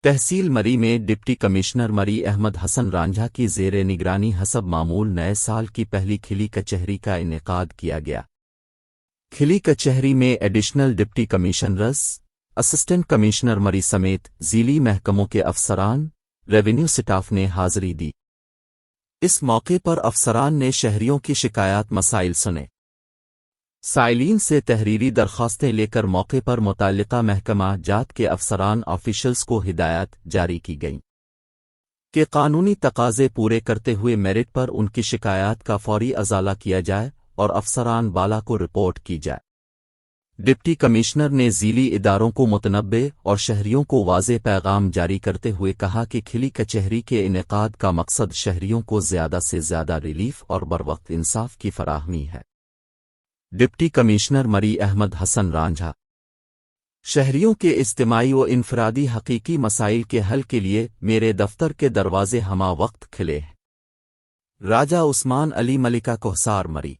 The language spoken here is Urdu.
تحصیل مری میں ڈپٹی کمشنر مری احمد حسن رانجھا کی زیر نگرانی حسب معمول نئے سال کی پہلی کھلی کچہری کا انعقاد کیا گیا۔ کھلی کچہری میں additional deputy commissioners, assistant commissioner Murree سمیت ضلعی محکموں کے افسران، ریونیو سٹاف نے حاضری دی۔ اس موقع پر افسران نے شہریوں کی شکایات مسائل سنے۔ سائلین سے تحریری درخواستیں لے کر موقع پر متعلقہ محکمہ جات کے افسران آفیشلز کو ہدایات جاری کی گئیں کہ قانونی تقاضے پورے کرتے ہوئے میرٹ پر ان کی شکایات کا فوری ازالہ کیا جائے اور افسران بالا کو رپورٹ کی جائے۔ ڈپٹی کمشنر نے ذیلی اداروں کو متنبع اور شہریوں کو واضح پیغام جاری کرتے ہوئے کہا کہ کھلی کچہری کے انعقاد کا مقصد شہریوں کو زیادہ سے زیادہ ریلیف اور بروقت انصاف کی فراہمی ہے۔ ڈپٹی کمشنر مری احمد حسن رانجھا شہریوں کے اجتماعی و انفرادی حقیقی مسائل کے حل کے لیے میرے دفتر کے دروازے ہمہ وقت کھلے ہیں۔ راجہ عثمان علی ملکہ کوہسار مری۔